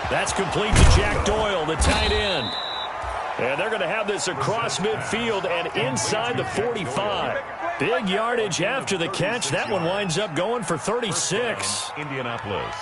That's complete to Jack Doyle, the tight end. And they're going to have this across midfield and inside the 45. Big yardage after the catch. That one winds up going for 36. Indianapolis.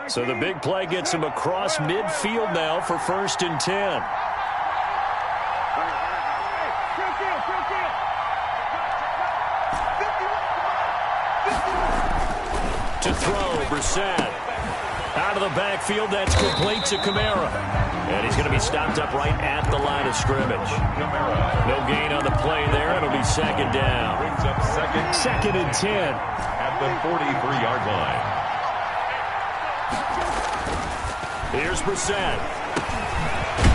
So the big play gets him across midfield now for 1st and 10. To throw, Brissett. Out of the backfield, that's complete to Kamara. And he's going to be stopped up right at the line of scrimmage. No gain on the play there. It'll be 2nd down. Brings up 2nd and 10. At the 43-yard line. Here's Brissett.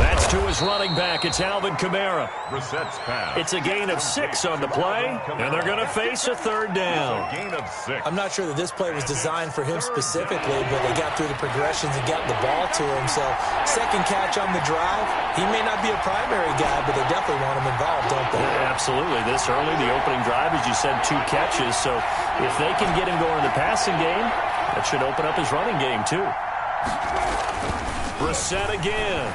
That's to his running back. It's Alvin Kamara. Brissett's pass. It's a gain of 6 on the play, and they're going to face a 3rd down. Gain of 6. I'm not sure that this play was designed for him specifically, but they got through the progressions and got the ball to him. So 2nd catch on the drive. He may not be a primary guy, but they definitely want him involved, don't they? Yeah, absolutely. This early, the opening drive, as you said, 2 catches. So if they can get him going in the passing game, that should open up his running game too. Brissett again.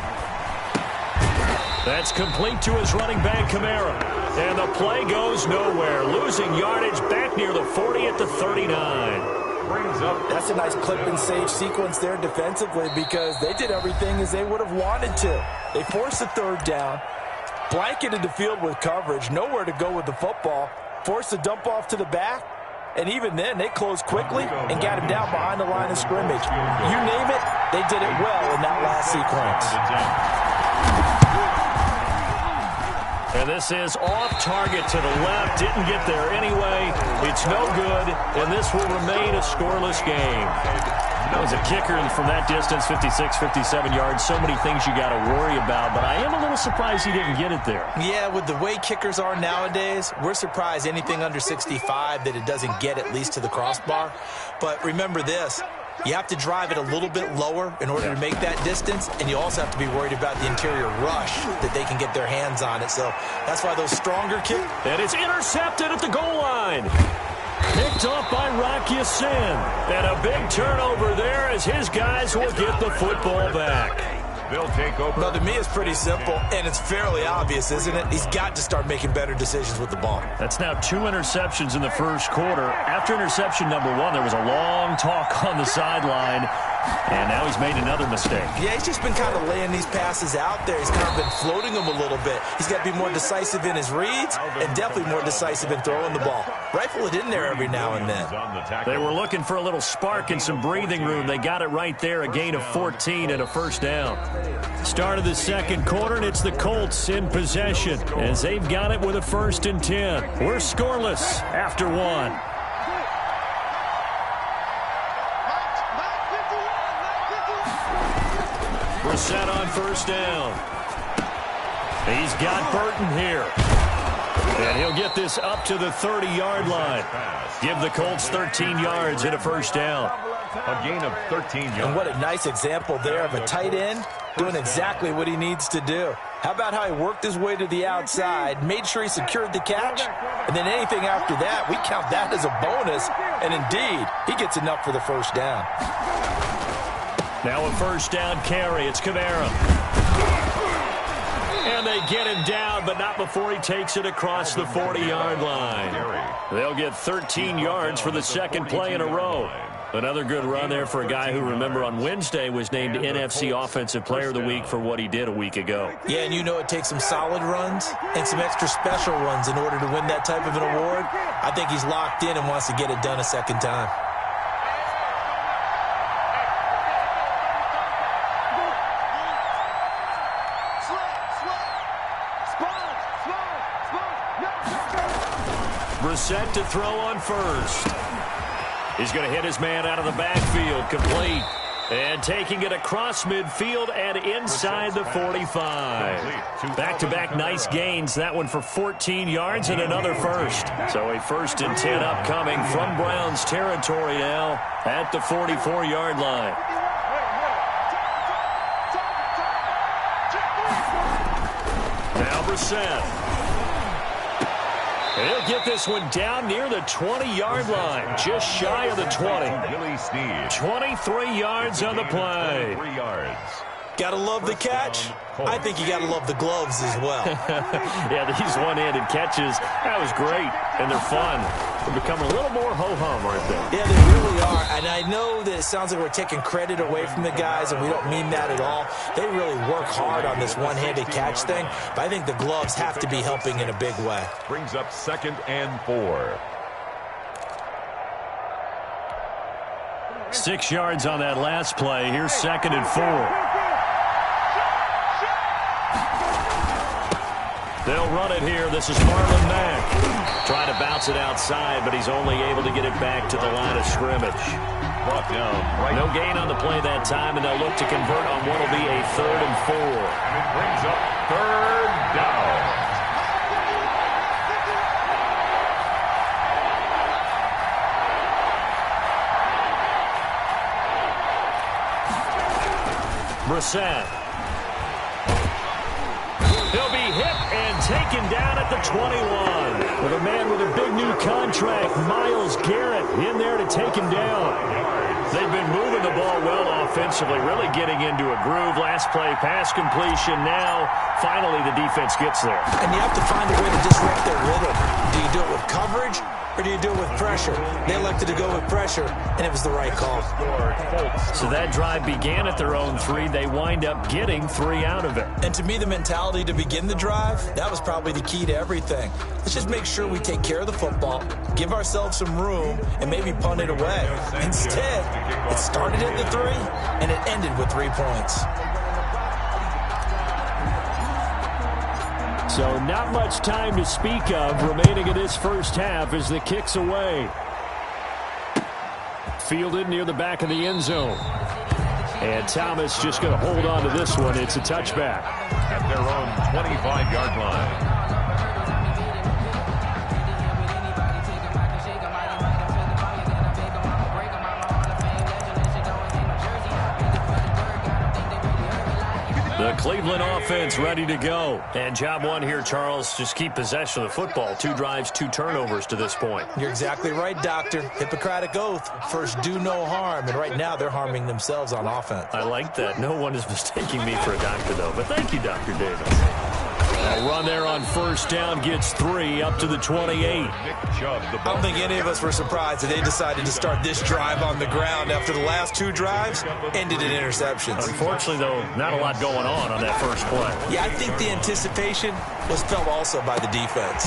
That's complete to his running back, Kamara. And the play goes nowhere. Losing yardage back near the 40 at the 39. Brings up. That's a nice clip and save sequence there defensively because they did everything as they would have wanted to. They forced a 3rd down, blanketed the field with coverage, nowhere to go with the football, forced a dump off to the back, and even then they closed quickly and got him down behind the line of scrimmage. You name it, they did it well in that last sequence. And this is off target to the left. Didn't get there anyway. It's no good, and this will remain a scoreless game. That was a kicker from that distance, 56, 57 yards. So many things you got to worry about, but I am a little surprised he didn't get it there. Yeah, with the way kickers are nowadays, we're surprised anything under 65 that it doesn't get at least to the crossbar. But remember this. You have to drive it a little bit lower in order to make that distance, and you also have to be worried about the interior rush that they can get their hands on it. So that's why those stronger kicks. And it's intercepted at the goal line. Picked off by Rocky Sin. And a big turnover there as his guys will get the football back. They'll take over. Well, to me, it's pretty simple, and it's fairly obvious, isn't it? He's got to start making better decisions with the ball. That's now 2 interceptions in the first quarter. After interception number 1, there was a long talk on the sideline, and now he's made another mistake. Yeah, he's just been kind of laying these passes out there. He's kind of been floating them a little bit. He's got to be more decisive in his reads and definitely more decisive in throwing the ball. Rifle it in there every now and then. They were looking for a little spark and some breathing room. They got it right there, a gain of 14 and a 1st down. Start of the second quarter, and it's the Colts in possession as they've got it with a 1st and 10. We're scoreless after 1. Brissett on 1st down. He's got Burton here. And he'll get this up to the 30-yard line. Give the Colts 13 yards and a 1st down. A gain of 13 yards. And what a nice example there of a tight end doing exactly what he needs to do. How about how he worked his way to the outside, made sure he secured the catch, and then anything after that, we count that as a bonus. And indeed, he gets enough for the 1st down. Now a 1st down carry. It's Kamara. And they get him down, but not before he takes it across the 40-yard line. They'll get 13 yards for the 2nd play in a row. Another good run there for a guy who, remember, on Wednesday was named NFC Offensive Player of the Week for what he did a week ago. Yeah, and you know it takes some solid runs and some extra special runs in order to win that type of an award. I think he's locked in and wants to get it done a 2nd time. Brissett to throw on 1st. He's going to hit his man out of the backfield, complete. And taking it across midfield and inside the 45. Back-to-back nice gains. That one for 14 yards and another first. So a 1st and 10 upcoming from Browns territory now at the 44-yard line. Now Brissett. He'll get this one down near the 20-yard line, just shy of the 20. 23 yards on the play. 3 yards. Gotta love the catch. I think you gotta love the gloves as well. Yeah, these one-handed catches, that was great, and they're fun. They're becoming a little more ho-hum, aren't they? Yeah, they really are, and I know that it sounds like we're taking credit away from the guys, and we don't mean that at all. They really work hard on this one-handed catch thing, but I think the gloves have to be helping in a big way. Brings up 2nd and 4. 6 yards on that last play. Here's 2nd and 4. They'll run it here. This is Marlon Mack. Trying to bounce it outside, but he's only able to get it back to the line of scrimmage. Brought down. Right. No gain on the play that time, and they'll look to convert on what will be a 3rd and 4. And it brings up 3rd down. Brissett. He'll be hit and taken down at the 21. With a man with a big new contract, Myles Garrett, in there to take him down. They've been moving the ball well offensively, really getting into a groove. Last play, pass completion. Now, finally, the defense gets there. And you have to find a way to disrupt their rhythm. Do you do it with coverage, or do you do it with pressure? They elected to go with pressure, and it was the right call. So that drive began at their own 3. They wind up getting 3 out of it. And to me, the mentality to begin the drive, that was probably the key to everything. Let's just make sure we take care of the football, give ourselves some room, and maybe punt it away. Instead, it started at the 3, and it ended with 3 points. So not much time to speak of remaining in this first half as the kick's away. Fielded near the back of the end zone. And Thomas just going to hold on to this one. It's a touchback. At their own 25-yard line. The Cleveland offense ready to go. And job one here, Charles, just keep possession of the football. 2 drives, 2 turnovers to this point. You're exactly right, Doctor. Hippocratic oath. First, do no harm. And right now, they're harming themselves on offense. I like that. No one is mistaking me for a doctor, though. But thank you, Dr. Davis. A run there on 1st down gets 3 up to the 28. I don't think any of us were surprised that they decided to start this drive on the ground after the last 2 drives ended in interceptions. Unfortunately, though, not a lot going on that first play. Yeah, I think the anticipation was felt also by the defense.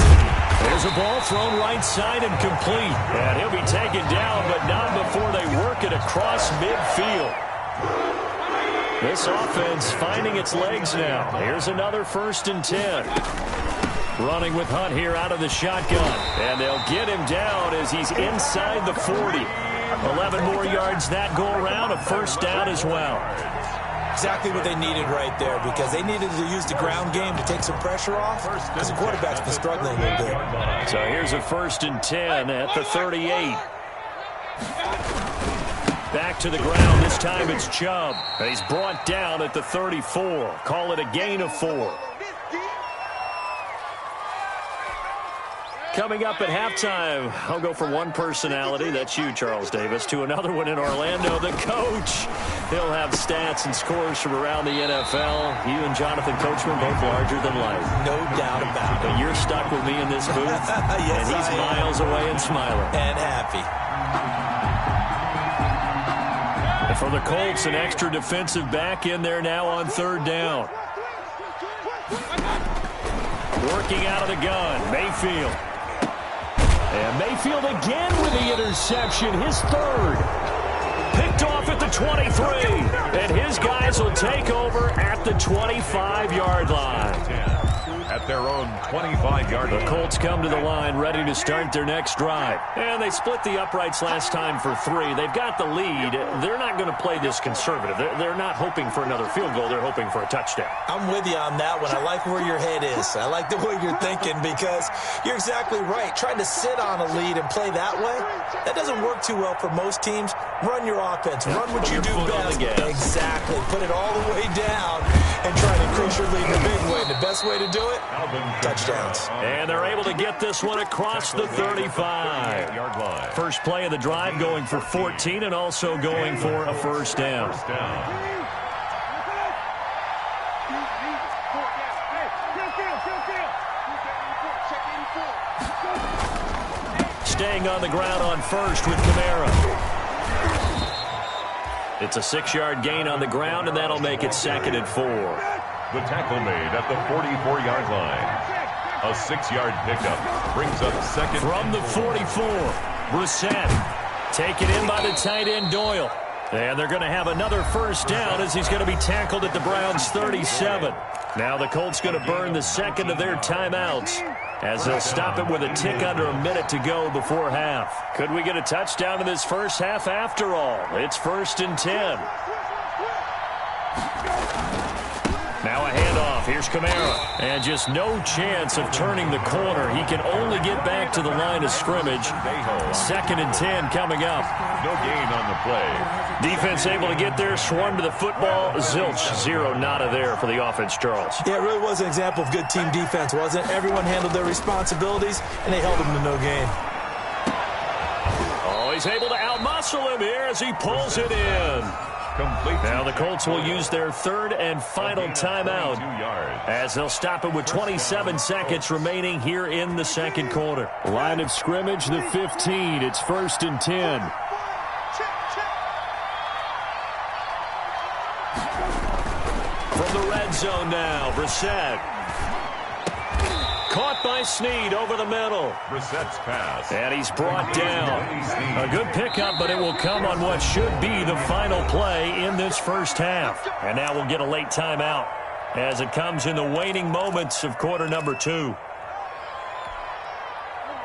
There's a ball thrown right side and complete. And he'll be taken down, but not before they work it across midfield. This offense finding its legs now. Here's another 1st and 10. Running with Hunt here out of the shotgun. And they'll get him down as he's inside the 40. 11 more yards that go around. A 1st down as well. Exactly what they needed right there, because they needed to use the ground game to take some pressure off, because the quarterback's been struggling a little bit. So here's a 1st and 10 at the 38. Back to the ground. This time it's Chubb. He's brought down at the 34. Call it a gain of 4. Coming up at halftime, I'll go from one personality, that's you, Charles Davis, to another one in Orlando, the coach. He'll have stats and scores from around the NFL. You and Jonathan Coachman both larger than life. No doubt about it. But you're stuck with me in this booth, yes, and he's miles away and smiling. And happy. And for the Colts, an extra defensive back in there now on 3rd down. Working out of the gun, Mayfield. And Mayfield again with the interception, his 3rd. Picked off at the 23. And his guys will take over at the 25-yard line. At at their own 25-yard line. The Colts come to the line ready to start their next drive. And they split the uprights last time for 3. They've got the lead. They're not going to play this conservative. They're not hoping for another field goal. They're hoping for a touchdown. I'm with you on that one. I like where your head is. I like the way you're thinking because you're exactly right. Trying to sit on a lead and play that way, that doesn't work too well for most teams. Run your offense. Run what you do best. Exactly. Put it all the way down and try to increase your lead in a big way. The best way to do it, touchdowns. And they're able to get this one across the 35. First play of the drive going for 14 and also going for a first down. Staying on the ground on first with Kamara. It's a 6-yard gain on the ground, and that'll make it 2nd and 4. The tackle made at the 44-yard line. A 6-yard pickup brings up 2nd. From the 44, Brissett taken in by the tight end Doyle. And they're going to have another first down as he's going to be tackled at the Browns' 37. Now the Colts going to burn the second of their timeouts as they'll stop it with a tick under a minute to go before half. Could we get a touchdown in this first half after all? It's 1st and 10. Now a handoff. Here's Kamara. And just no chance of turning the corner. He can only get back to the line of scrimmage. 2nd and 10 coming up. No gain on the play. Defense able to get there, swarm to the football. Zilch, 0 nada there for the offense, Charles. Yeah, it really was an example of good team defense, wasn't it? Everyone handled their responsibilities, and they held them to no gain. Oh, he's able to outmuscle him here as he pulls it in. Now the Colts will use their 3rd and final timeout as they'll stop it with 27 seconds remaining here in the second quarter. Line of scrimmage, the 15. It's 1st and 10. From the red zone now, Brissett. Caught by Snead over the middle. Brissett's pass. And he's brought down. A good pickup, but it will come on what should be the final play in this first half. And now we'll get a late timeout as it comes in the waning moments of quarter number 2.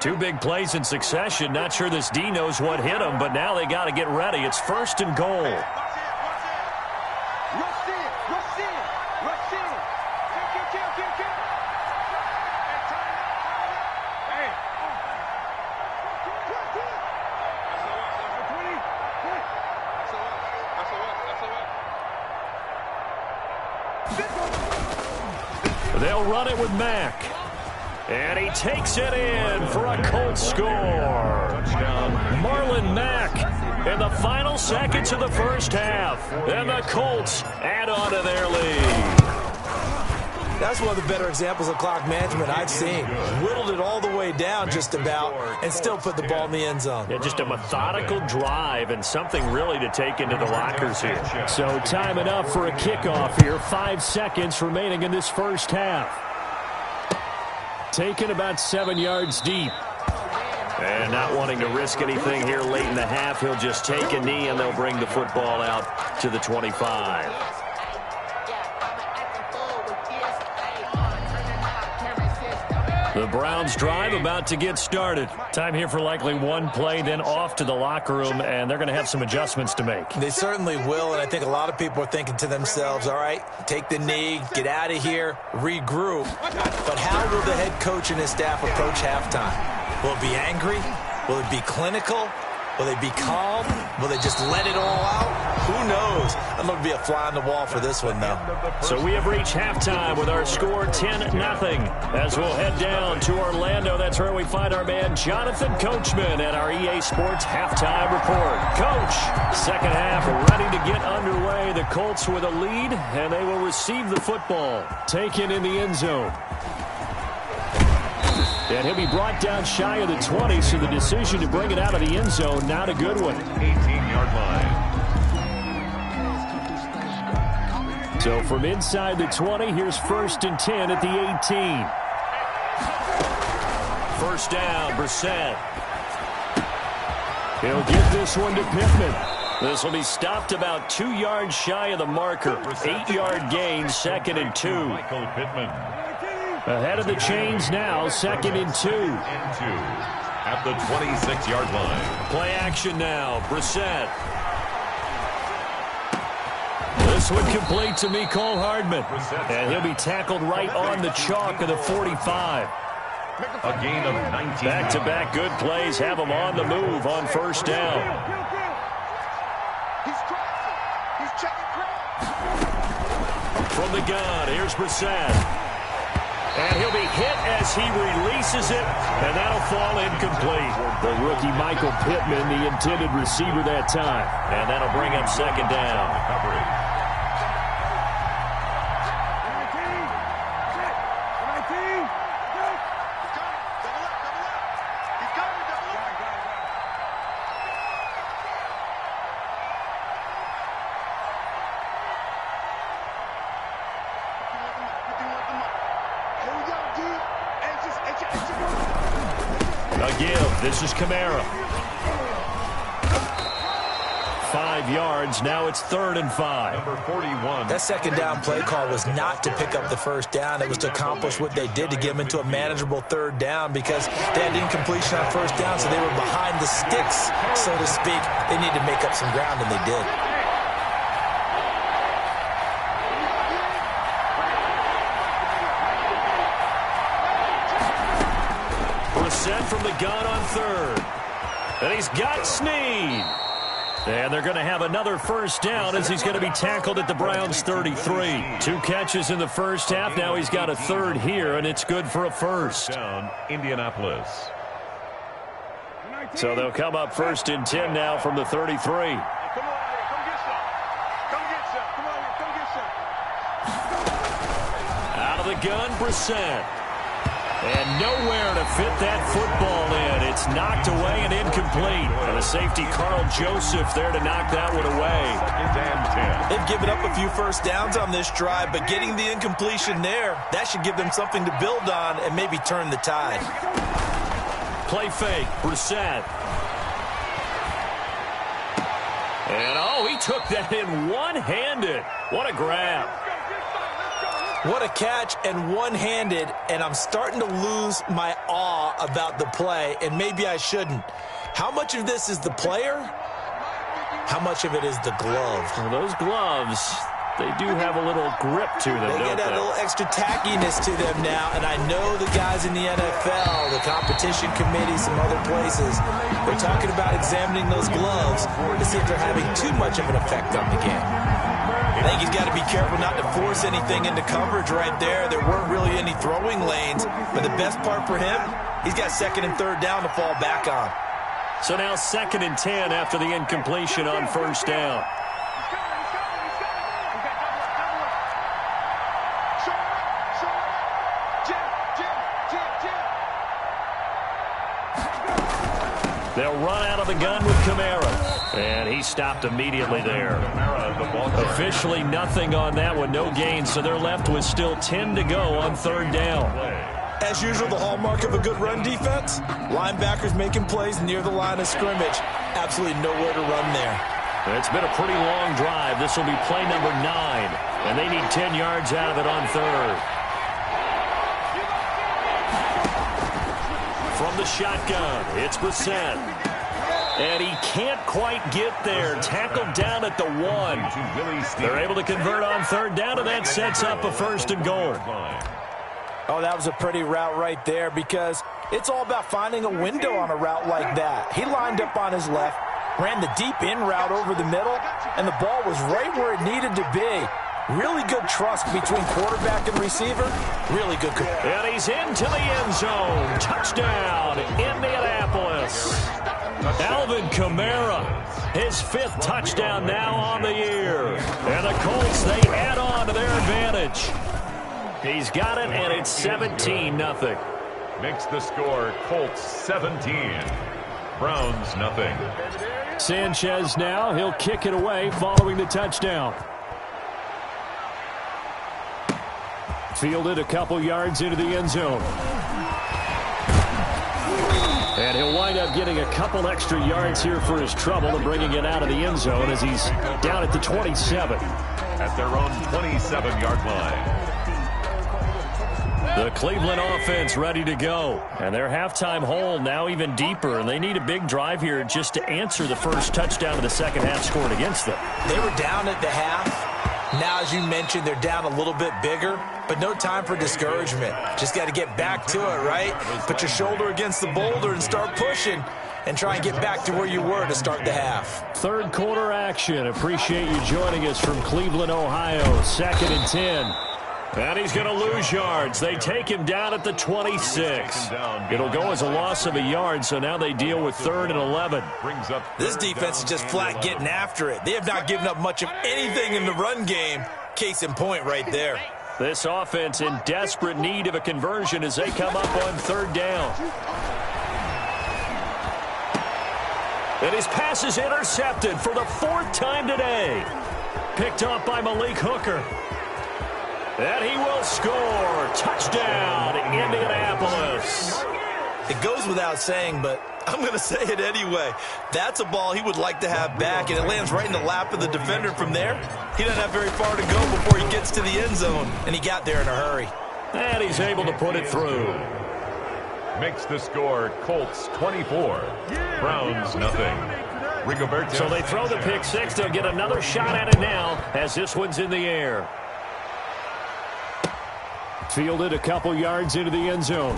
2 big plays in succession. Not sure this D knows what hit him, but now they got to get ready. It's 1st and goal. They'll run it with Mack. And he takes it in for a Colts score. Marlon Mack in the final seconds of the first half. And the Colts add on to their lead. That's one of the better examples of clock management I've seen. Whittled it all the way down just about and still put the ball in the end zone. Yeah, just a methodical drive and something really to take into the lockers here. So time enough for a kickoff here. 5 seconds remaining in this first half. Taken about 7 yards deep. And not wanting to risk anything here late in the half, he'll just take a knee and they'll bring the football out to the 25. The Browns drive about to get started. Time here for likely one play, then off to the locker room, and they're going to have some adjustments to make. They certainly will, and I think a lot of people are thinking to themselves, all right, take the knee, get out of here, regroup. But how will the head coach and his staff approach halftime? Will it be angry? Will it be clinical? Will they be calm? Will they just let it all out? Who knows? I'm going to be a fly on the wall for this one, though. So we have reached halftime with our score 10-0. As we'll head down to Orlando, that's where we find our man Jonathan Coachman at our EA Sports Halftime Report. Coach, second half ready to get underway. The Colts with a lead, and they will receive the football. Taken in the end zone. And he'll be brought down shy of the 20, so the decision to bring it out of the end zone, not a good one. 18-yard line. So from inside the 20, here's 1st and 10 at the 18. First down, Brissett. He'll give this one to Pittman. This will be stopped about 2 yards shy of the marker. 8-yard gain, 2nd and 2. Michael Pittman. Ahead of the chains now, 2nd and 2. At the 26-yard line. Play action now, Brissett. This one complete to Mecole Hardman. And he'll be tackled right on the chalk of the 45. A gain of 19. Back-to-back good plays have him on the move on first down. From the gun, here's Brissett. And he'll be hit as he releases it, and that'll fall incomplete. The rookie Michael Pittman, the intended receiver that time. And that'll bring up 2nd down. A give. This is Kamara. 5 yards. Now it's 3rd and 5. Number 41. That 2nd down play call was not to pick up the first down. It was to accomplish what they did to get them into a manageable 3rd down because they had incompletion on first down, so they were behind the sticks, so to speak. They needed to make up some ground, and they did. Sent from the gun on 3rd. And he's got Snead. And they're going to have another first down as he's going to be tackled at the Browns' 33. 2 catches in the first half. Now he's got a 3rd here, and it's good for a first. Down, Indianapolis. So they'll come up 1st and 10 now from the 33. Out of the gun, Brissett. And nowhere to fit that football in. It's knocked away and incomplete. And the safety, Carl Joseph, there to knock that one away. They've given up a few first downs on this drive, but getting the incompletion there, that should give them something to build on and maybe turn the tide. Play fake, Brissett. And, oh, he took that in one-handed. What a grab. What a catch and one-handed, and I'm starting to lose my awe about the play, and maybe I shouldn't. How much of this is the player? How much of it is the glove? Well, those gloves, they do have a little grip to them, They get that little extra tackiness to them now, and I know the guys in the NFL, the competition committee, some other places, they're talking about examining those gloves to see if they're having too much of an effect on the game. I think he's got to be careful not to force anything into coverage right there. There weren't really any throwing lanes, but the best part for him, he's got 2nd and 3rd down to fall back on. So now 2nd and 10 after the incompletion on first down. They'll run out of the gun with Kamara. And he stopped immediately there. Officially nothing on that one, no gain. So they're left with still 10 to go on 3rd down. As usual, the hallmark of a good run defense, linebackers making plays near the line of scrimmage. Absolutely nowhere to run there. It's been a pretty long drive. This will be play number 9. And they need 10 yards out of it on 3rd. From the shotgun, it's Brissett. And he can't quite get there. Tackled down at the 1. They're able to convert on 3rd down, and that sets up a 1st and goal. Oh, that was a pretty route right there because it's all about finding a window on a route like that. He lined up on his left, ran the deep in route over the middle, and the ball was right where it needed to be. Really good trust between quarterback and receiver. Really good. And he's into the end zone. Touchdown, Indianapolis. Alvin Kamara, his 5th touchdown now on the year. And the Colts, they add on to their advantage. He's got it, and it's 17-0. Makes the score Colts 17. Browns nothing. Sanchez now, he'll kick it away following the touchdown. Fielded a couple yards into the end zone. And he'll wind up getting a couple extra yards here for his trouble and bringing it out of the end zone as he's down at the 27. At their own 27-yard line. The Cleveland offense ready to go. And their halftime hole now even deeper, and they need a big drive here just to answer the first touchdown of the second half scored against them. They were down at the half. Now, as you mentioned, they're down a little bit bigger, but no time for discouragement. Just got to get back to it, right? Put your shoulder against the boulder and start pushing and try and get back to where you were to start the half. Third quarter action. Appreciate you joining us from Cleveland, Ohio. 2nd and 10. And he's going to lose yards. They take him down at the 26. It'll go as a loss of a yard, so now they deal with 3rd and 11. This defense is just flat getting after it. They have not given up much of anything in the run game. Case in point right there. This offense in desperate need of a conversion as they come up on 3rd down. And his pass is intercepted for the 4th time today. Picked up by Malik Hooker. And he will score. Touchdown, Indianapolis. It goes without saying, but I'm going to say it anyway. That's a ball he would like to have back, and it lands right in the lap of the defender from there. He doesn't have very far to go before he gets to the end zone, and he got there in a hurry. And he's able to put it through. Makes the score Colts 24, Browns nothing. Rigoberto. So they throw the pick six. They'll get another shot at it now as this one's in the air. Fielded a couple yards into the end zone.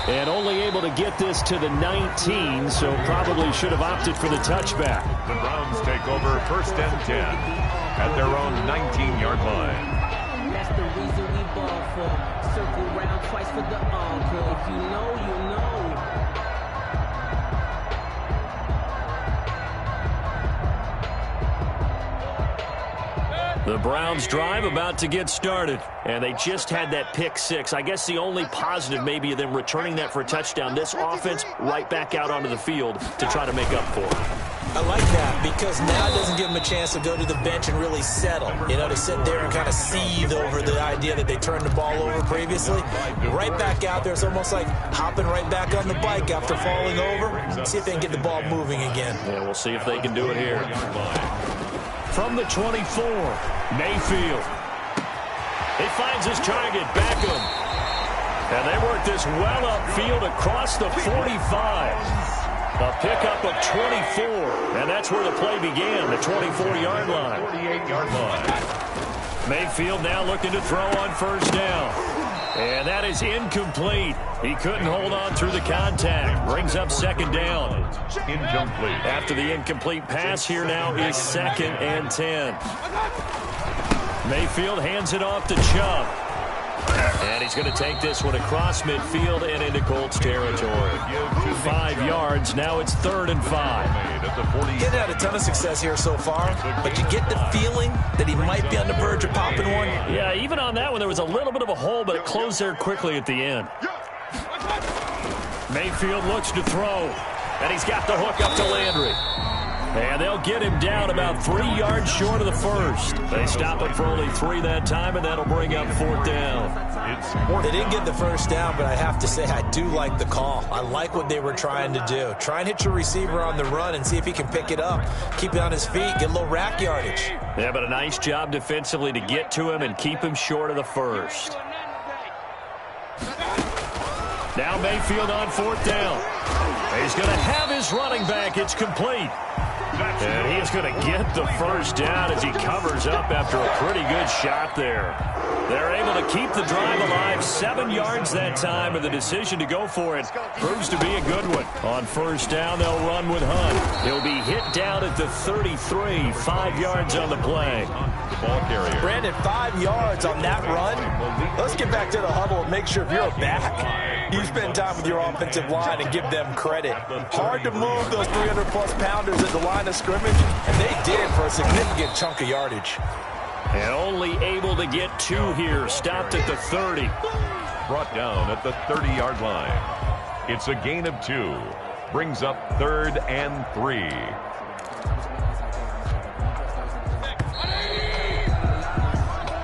And only able to get this to the 19, so probably should have opted for the touchback. The Browns take over 1st and 10 at their own 19-yard line. That's the reason we ball for. Circle round twice for the encore. If you know, you know. The Browns drive about to get started, and they just had that pick six. I guess the only positive maybe of them returning that for a touchdown. This offense right back out onto the field to try to make up for it. I like that because now it doesn't give them a chance to go to the bench and really settle. You know, to sit there and kind of seethe over the idea that they turned the ball over previously. Right back out there. It's almost like hopping right back on the bike after falling over. See if they can get the ball moving again. Yeah, we'll see if they can do it here. From the 24, Mayfield. He finds his target, Beckham. And they work this well upfield across the 45. A pickup of 24, and that's where the play began, the 24-yard line. 48-yard line. Mayfield now looking to throw on 1st down. And that is incomplete. He couldn't hold on through the contact. Brings up 2nd down. Incomplete. After the incomplete pass, here now is 2nd and 10. Mayfield hands it off to Chubb. And he's going to take this one across midfield and into Colts territory. 5 yards. Now it's 3rd and 5. He's had a ton of success here so far, but you get the feeling that he might be on the verge of popping one. Yeah, even on that one, there was a little bit of a hole, but it closed there quickly at the end. Mayfield looks to throw, and he's got the hook up to Landry. And they'll get him down about 3 yards short of the first. They stop him for only 3 that time, and that'll bring up 4th down. They didn't get the first down, but I have to say I do like the call. I like what they were trying to do. Try and hit your receiver on the run and see if he can pick it up. Keep it on his feet, get a little rack yardage. Yeah, but a nice job defensively to get to him and keep him short of the first. Now Mayfield on 4th down. He's going to have his running back. It's complete. And he is going to get the first down as he covers up after a pretty good shot there. They're able to keep the drive alive. 7 yards that time, and the decision to go for it proves to be a good one. On 1st down, they'll run with Hunt. He'll be hit down at the 33, 5 yards on the play. Ball carrier. Brandon, 5 yards on that run. Let's get back to the huddle and make sure if you're back, you spend time with your offensive line and give them credit. Hard to move those 300-plus pounders at the line of scrimmage, and they did for a significant chunk of yardage. And only able to get 2 here. Stopped at the 30. Brought down at the 30-yard line. It's a gain of 2. Brings up 3rd and 3.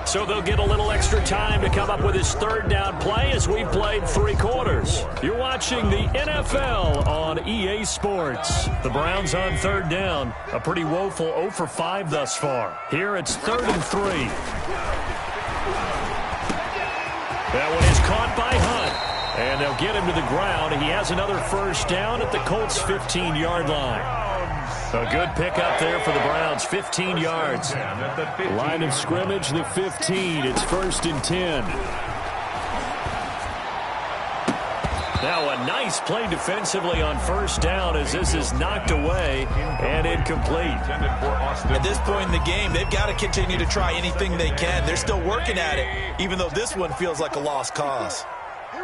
So they'll get a little extra time to come up with his 3rd down play as we've played 3 quarters. You're watching the NFL on EA Sports. The Browns on 3rd down. A pretty woeful 0 for 5 thus far. Here it's 3rd and 3. That one is caught by Hunt. And they'll get him to the ground. He has another first down at the Colts' 15-yard line. A good pickup there for the Browns, 15 yards. Line of scrimmage, the 15. It's 1st and 10. Now a nice play defensively on first down as this is knocked away and incomplete. At this point in the game, they've got to continue to try anything they can. They're still working at it, even though this one feels like a lost cause.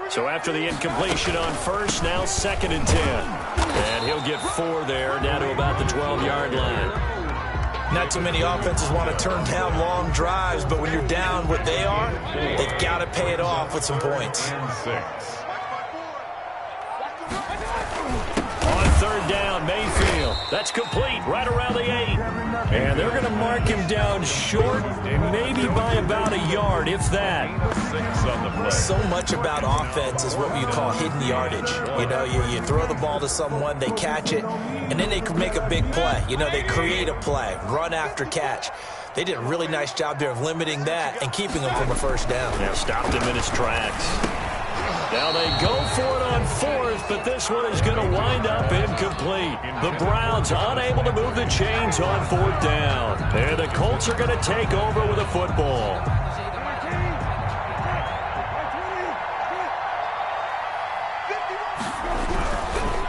So after the incompletion on first, now 2nd and 10. And he'll get 4 there, down to about the 12-yard line. Not too many offenses want to turn down long drives, but when you're down what they are, they've got to pay it off with some points. On 3rd down, Mayfield. That's complete, right around the 8. And they're going to mark him down short, maybe by about a yard, if that. So much about offense is what you call hidden yardage. You know, you throw the ball to someone, they catch it, and then they can make a big play. You know, they create a play, run after catch. They did a really nice job there of limiting that and keeping him from a first down. Yeah, stopped him in his tracks. Now they go for it on 4th, but this one is going to wind up incomplete. The Browns unable to move the chains on 4th down. And the Colts are going to take over with a football.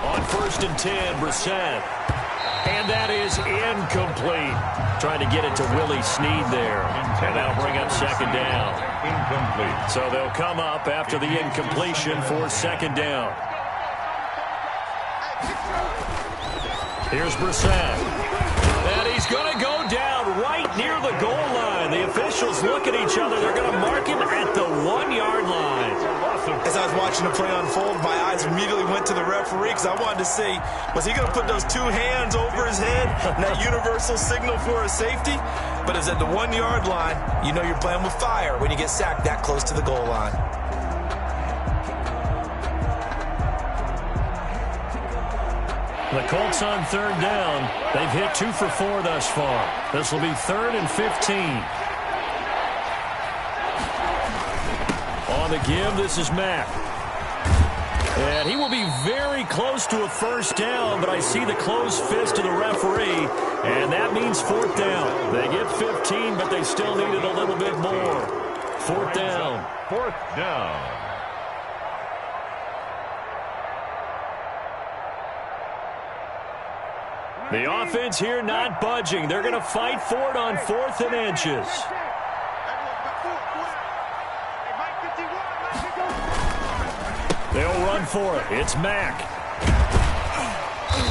On 1st and 10, Brissett. And that is incomplete. Trying to get it to Willie Snead there. And that'll bring up 2nd down. Incomplete. So they'll come up after the incompletion for 2nd down. Here's Brissett. And he's going to go down right near the goal line. The officials look at each other. They're going to mark him at the 1-yard line. As I was watching the play unfold, my eyes immediately went to the referee because I wanted to see, was he going to put those 2 hands over his head and that universal signal for a safety? But it's at the 1-yard line. You know you're playing with fire when you get sacked that close to the goal line. The Colts on 3rd down. They've hit 2 for 4 thus far. This will be 3rd and 15. On the give, this is Mack. And he will be very close to a first down, but I see the closed fist of the referee, and that means 4th down. They get 15, but they still needed a little bit more. 4th down. 4th down. The offense here not budging. They're going to fight for it on 4th and inches. They'll run for it. It's Mack.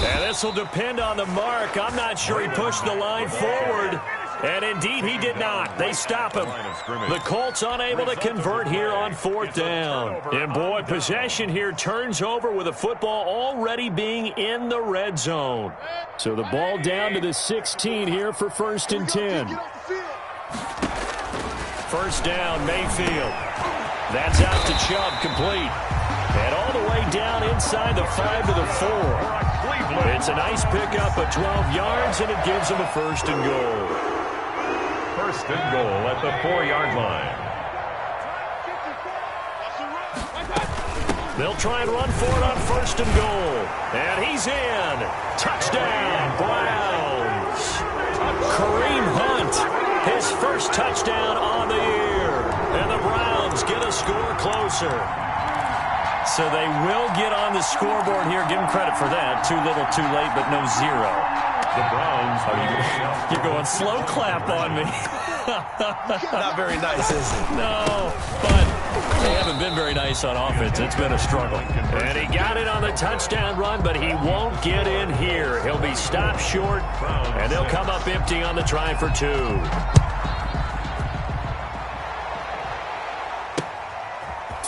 And this will depend on the mark. I'm not sure he pushed the line forward. And indeed, he did not. They stop him. The Colts unable to convert here on 4th down. And boy, possession here turns over with the football already being in the red zone. So the ball down to the 16 here for 1st and 10. First down, Mayfield. That's out to Chubb, complete. And all the way down inside the 5 to the 4. It's a nice pickup of 12 yards, and it gives them a 1st and goal. 1st and goal at the 4-yard line. They'll try and run for it on 1st and goal. And he's in. Touchdown, Browns. Kareem Hunt, his first touchdown on the year. And the Browns get a score closer. So they will get on the scoreboard here. Give them credit for that. Too little, too late, but no 0. The Browns. You're going slow clap on me. Not very nice, is it? No, but they haven't been very nice on offense. It's been a struggle. And he got it on the touchdown run, but he won't get in here. He'll be stopped short, and they'll come up empty on the try for 2.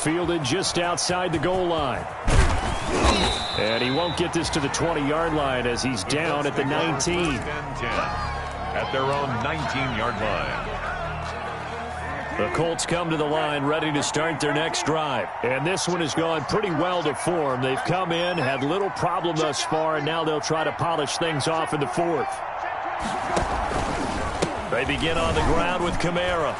Fielded just outside the goal line. And he won't get this to the 20-yard line as he's down at the 19. At their own 19-yard line. The Colts come to the line ready to start their next drive. And this one has gone pretty well to form. They've come in, had little problem thus far, and now they'll try to polish things off in the 4th. They begin on the ground with Kamara.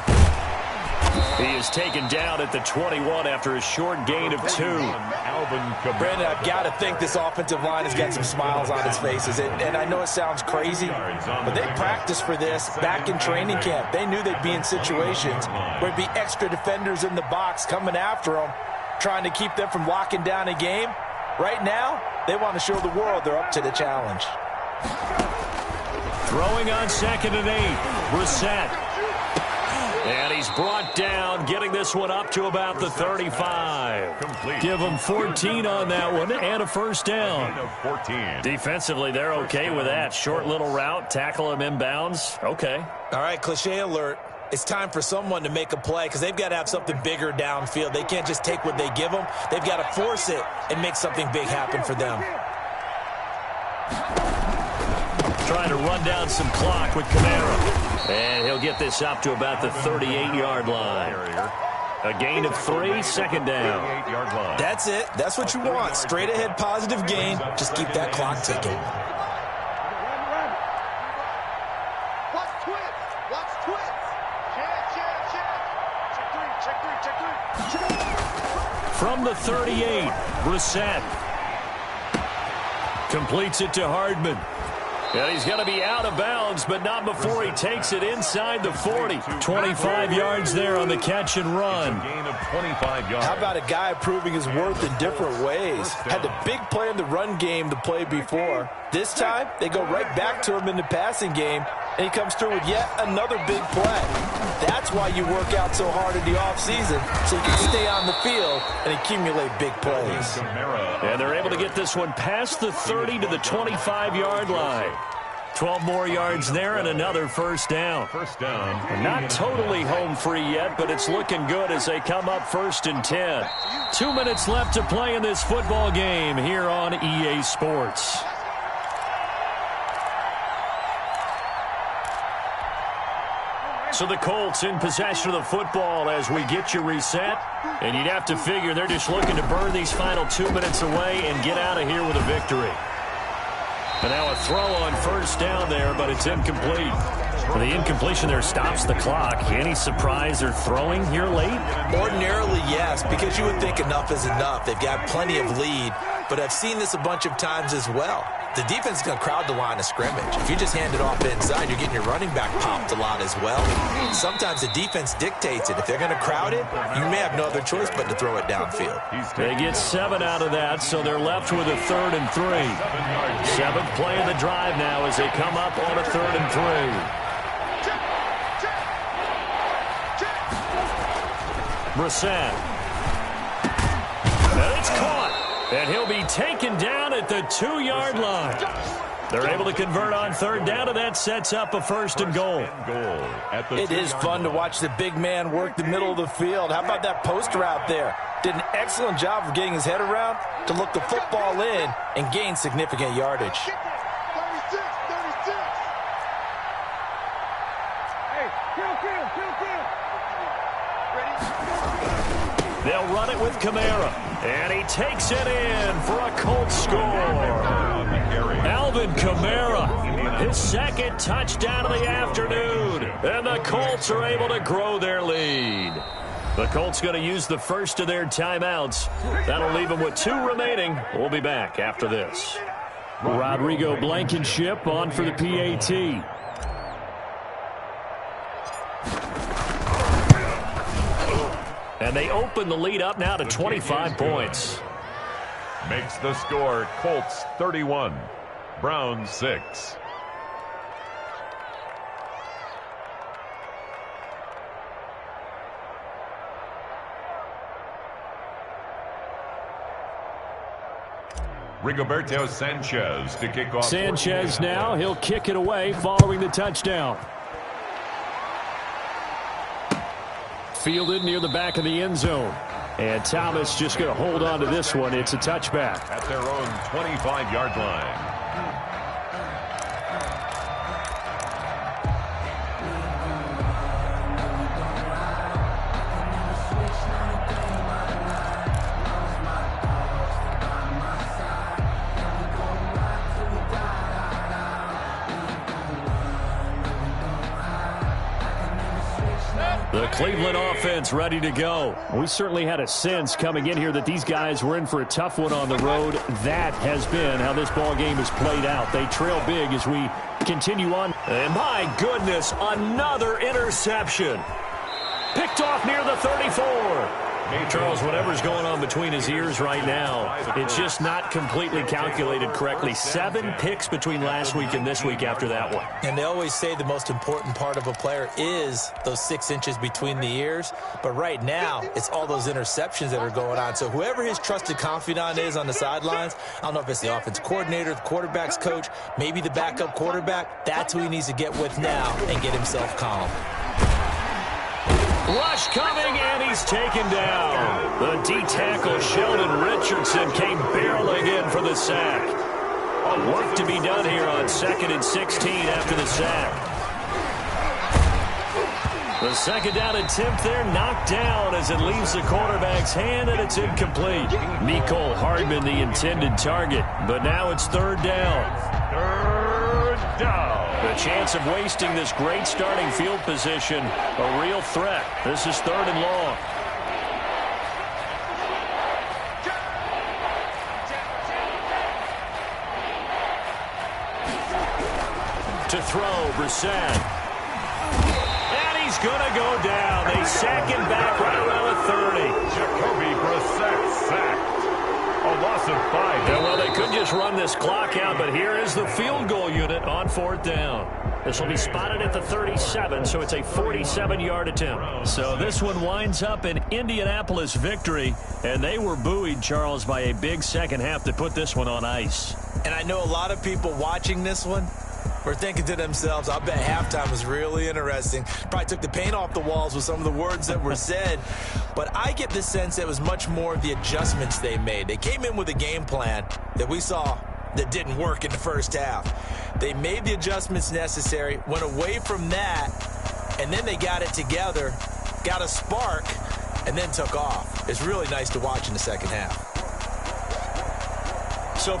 He is taken down at the 21 after a short gain of 2. Brandon, I've got to think this offensive line has got some smiles on its faces. And I know it sounds crazy, but they practiced for this back in training camp. They knew they'd be in situations where there'd be extra defenders in the box coming after them, trying to keep them from locking down a game. Right now, they want to show the world they're up to the challenge. Throwing on 2nd and 8. Brissett. And he's brought down, getting this one up to about the 35. Complete. Give him 14 on that one and a first down. 14. Defensively, they're okay with that. Short little route, tackle him inbounds. Okay. All right, cliche alert. It's time for someone to make a play because they've got to have something bigger downfield. They can't just take what they give them. They've got to force it and make something big happen for them. Trying to run down some clock with Kamara. And he'll get this up to about the 38-yard line. A gain of 3, 2nd down. That's it. That's what you want. Straight ahead positive gain. Just keep that clock ticking. From the 38, Brissett completes it to Hardman. And he's going to be out of bounds, but not before he takes it inside the 40. 25 yards there on the catch and run. Gain of 25 yards. How about a guy proving his worth in different ways? Had the big play in the run game to play before. This time, they go right back to him in the passing game, and he comes through with yet another big play. That's why you work out so hard in the offseason, so you can stay on the field and accumulate big plays. And they're able to get this one past the 30 to the 25-yard line. 12 more yards there and another first down. First down. Not totally home free yet, but it's looking good as they come up 1st and 10. 2 minutes left to play in this football game here on EA Sports. So the Colts in possession of the football as we get you reset. And you'd have to figure they're just looking to burn these final 2 minutes away and get out of here with a victory. And now a throw on first down there, but it's incomplete. Well, the incompletion there stops the clock. Any surprise they're throwing here late? Ordinarily, yes, because you would think enough is enough. They've got plenty of lead, but I've seen this a bunch of times as well. The defense is going to crowd the line of scrimmage. If you just hand it off inside, you're getting your running back popped a lot as well. Sometimes the defense dictates it. If they're going to crowd it, you may have no other choice but to throw it downfield. They get 7 out of that, so they're left with a 3rd and 3. 7th play of the drive now as they come up on a 3rd and 3. Brissett. And it's caught. And he'll be taken down at the 2-yard line. They're able to convert on 3rd down, and that sets up a 1st and goal. It is fun to watch the big man work the middle of the field. How about that post route there? Did an excellent job of getting his head around to look the football in and gain significant yardage. They'll run it with Kamara. And he takes it in for a Colts score. Alvin Kamara, his 2nd touchdown of the afternoon. And the Colts are able to grow their lead. The Colts going to use the first of their timeouts. That'll leave them with 2 remaining. We'll be back after this. Rodrigo Blankenship on for the PAT. And they open the lead up now to 25 points. Makes the score Colts 31, Browns 6. Rigoberto Sanchez to kick off. Sanchez now, he'll kick it away following the touchdown. Fielded near the back of the end zone. And Thomas just going to hold on to this one. It's a touchback. At their own 25-yard line. The Cleveland offense ready to go. We certainly had a sense coming in here that these guys were in for a tough one on the road. That has been how this ball game has played out. They trail big as we continue on. And my goodness, another interception. Picked off near the 34. Charles, whatever's going on between his ears right now, it's just not completely calculated correctly. 7 picks between last week and this week after that one. And they always say the most important part of a player is those 6 inches between the ears. But right now, it's all those interceptions that are going on. So whoever his trusted confidant is on the sidelines, I don't know if it's the offense coordinator, the quarterback's coach, maybe the backup quarterback, that's who he needs to get with now and get himself calm. Rush coming, and he's taken down. The D-tackle, Sheldon Richardson, came barreling in for the sack. Work to be done here on 2nd and 16 after the sack. The second down attempt there knocked down as it leaves the quarterback's hand, and it's incomplete. Mecole Hardman, the intended target, but now it's 3rd down. 3rd down. The chance of wasting this great starting field position, a real threat. This is 3rd and long. To throw, Brissett. And he's going to go down. They sack him back right around the 30. Jacoby Brissett sacked. A loss of 5. Yeah, well, they could just run this clock out, but here is the field goal unit on 4th down. This will be spotted at the 37, so it's a 47-yard attempt. So this one winds up an Indianapolis victory, and they were buoyed, Charles, by a big second half that put this one on ice. And I know a lot of people watching this one were thinking to themselves, I bet halftime was really interesting. Probably took the paint off the walls with some of the words that were said. But I get the sense that it was much more of the adjustments they made. They came in with a game plan that we saw that didn't work in the first half. They made the adjustments necessary, went away from that, and then they got it together, got a spark, and then took off. It's really nice to watch in the second half. So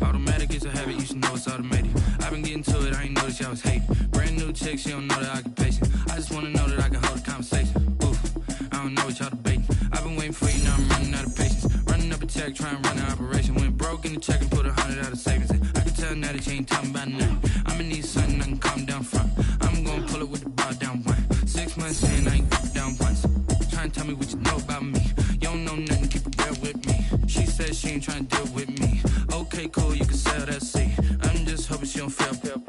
Automatic is a habit, you should know it's automated. I've been getting to it, I ain't noticed y'all was hating. Brand new little chick, she don't know that I can patient. I just wanna know that I can hold a conversation. Oof, I don't know what y'all debating. I've been waiting for you, now I'm running out of patience. Running up a check, trying to run an operation. Went broke in the check and put 100 out of savings in. I can tell now that you ain't talking about nothing. I'ma need something I can calm down from. I'm gonna pull it with the bar down one. 6 months in, I ain't got down once. Trying to tell me what you know about me. You don't know nothing, keep it real with me. She said she ain't trying to deal with me. Okay, cool, you can sell that seat. I'm just hoping she don't feel.